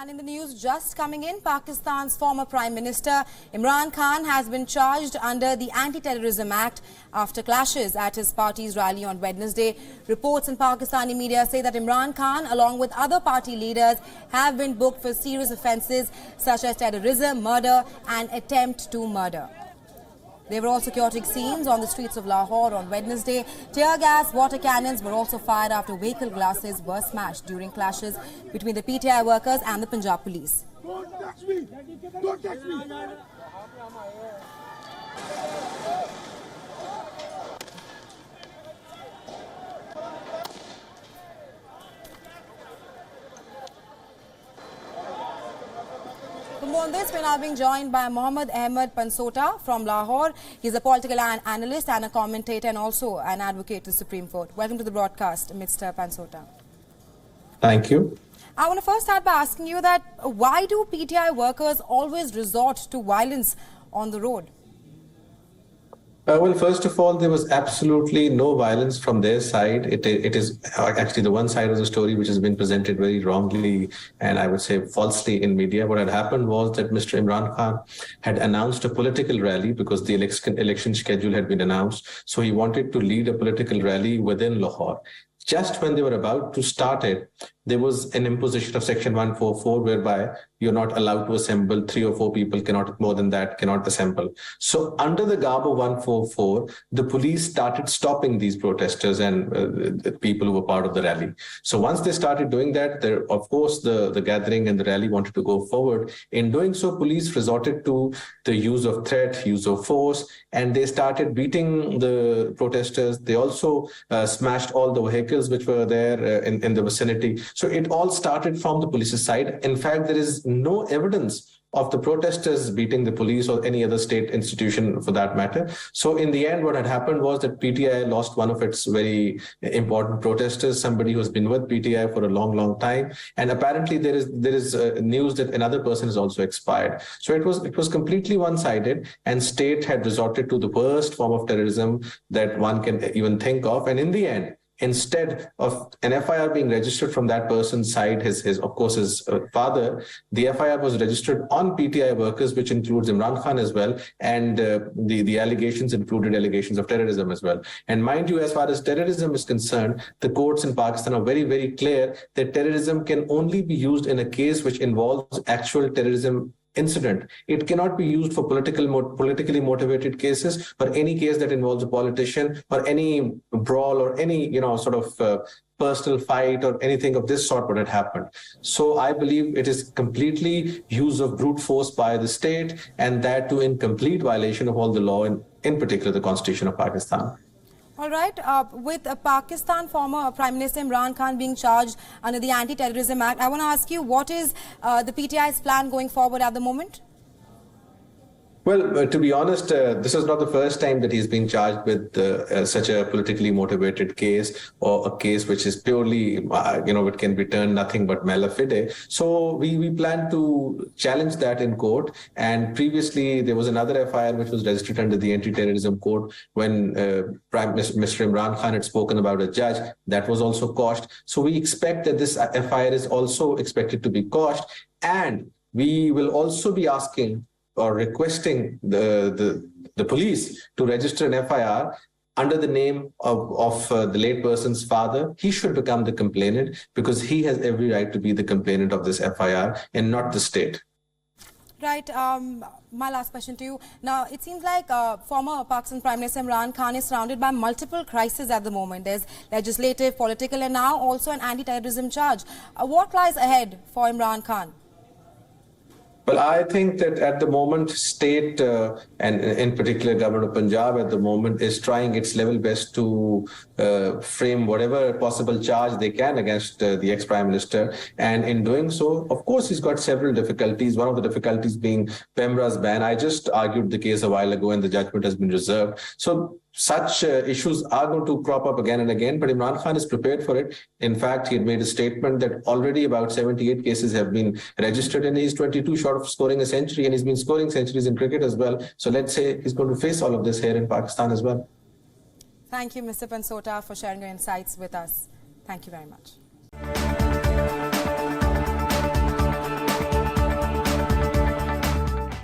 And in the news just coming in, Pakistan's former Prime Minister Imran Khan has been charged under the Anti-Terrorism Act after clashes at his party's rally on Wednesday. Reports in Pakistani media say that Imran Khan, along with other party leaders, have been booked for serious offences such as terrorism, murder and attempt to murder. There were also chaotic scenes on the streets of Lahore on Wednesday. Tear gas, water cannons were also fired after vehicle glasses were smashed during clashes between the PTI workers and the Punjab police. Don't touch me! Don't touch me! For more on this, we're now being joined by Mohammad Ahmed Pansota from Lahore. He's a political analyst and a commentator and also an advocate to the Supreme Court. Welcome to the broadcast, Mr. Pansota. Thank you. I want to first start by asking you that why do PTI workers always resort to violence on the road? Well, first of all, there was absolutely no violence from their side. It is actually the one side of the story which has been presented very wrongly and I would say falsely in media. What had happened was that Mr. Imran Khan had announced a political rally because the election schedule had been announced. So he wanted to lead a political rally within Lahore. Just when they were about to start it, there was an imposition of Section 144 whereby you're not allowed to assemble. 3 or 4 people cannot, more than that, cannot assemble. So under the garb of 144, the police started stopping these protesters and the people who were part of the rally. So once they started doing that, of course, the gathering and the rally wanted to go forward. In doing so, police resorted to the use of threat, use of force, and they started beating the protesters. They also smashed all the vehicles which were there in the vicinity. So it all started from the police's side. In fact, there is no evidence of the protesters beating the police or any other state institution for that matter. So in the end, what had happened was that PTI lost one of its very important protesters, somebody who has been with PTI for a long, long time. And apparently there is news that another person has also expired. So it was completely one-sided, and state had resorted to the worst form of terrorism that one can even think of. And in the end, instead of an FIR being registered from that person's side, his father, the FIR was registered on PTI workers, which includes Imran Khan as well. And the allegations included allegations of terrorism as well. And mind you, as far as terrorism is concerned, the courts in Pakistan are very, very clear that terrorism can only be used in a case which involves actual terrorism incident. It cannot be used for politically motivated cases, or any case that involves a politician or any brawl or any personal fight or anything of this sort would have happened. So I believe it is completely use of brute force by the state, and that too in complete violation of all the law, in particular the Constitution of Pakistan. All right. With Pakistan former Prime Minister Imran Khan being charged under the Anti-Terrorism Act, I want to ask you, what is the PTI's plan going forward at the moment? Well, to be honest, this is not the first time that he's been charged with such a politically motivated case, or a case which is purely, it can be turned nothing but mala fide. So we plan to challenge that in court. And previously, there was another FIR which was registered under the Anti-Terrorism Code when Prime Minister Mr. Imran Khan had spoken about a judge. That was also quashed. So we expect that this FIR is also expected to be quashed. And we will also be asking or requesting the police to register an FIR under the name of the late person's father. He should become the complainant because he has every right to be the complainant of this FIR and not the state. Right. My last question to you. Now, it seems like former Pakistan Prime Minister Imran Khan is surrounded by multiple crises at the moment. There's legislative, political, and now also an anti-terrorism charge. What lies ahead for Imran Khan? Well, I think that at the moment, state and in particular government of Punjab at the moment is trying its level best to frame whatever possible charge they can against the ex-Prime Minister. And in doing so, of course, he's got several difficulties. One of the difficulties being PEMRA's ban. I just argued the case a while ago and the judgment has been reserved. So such issues are going to crop up again and again, but Imran Khan is prepared for it. In fact, he had made a statement that already about 78 cases have been registered and he's 22 short of scoring a century, and he's been scoring centuries in cricket as well. So let's say he's going to face all of this here in Pakistan as well. Thank you, Mr. Pansota, for sharing your insights with us. Thank you very much.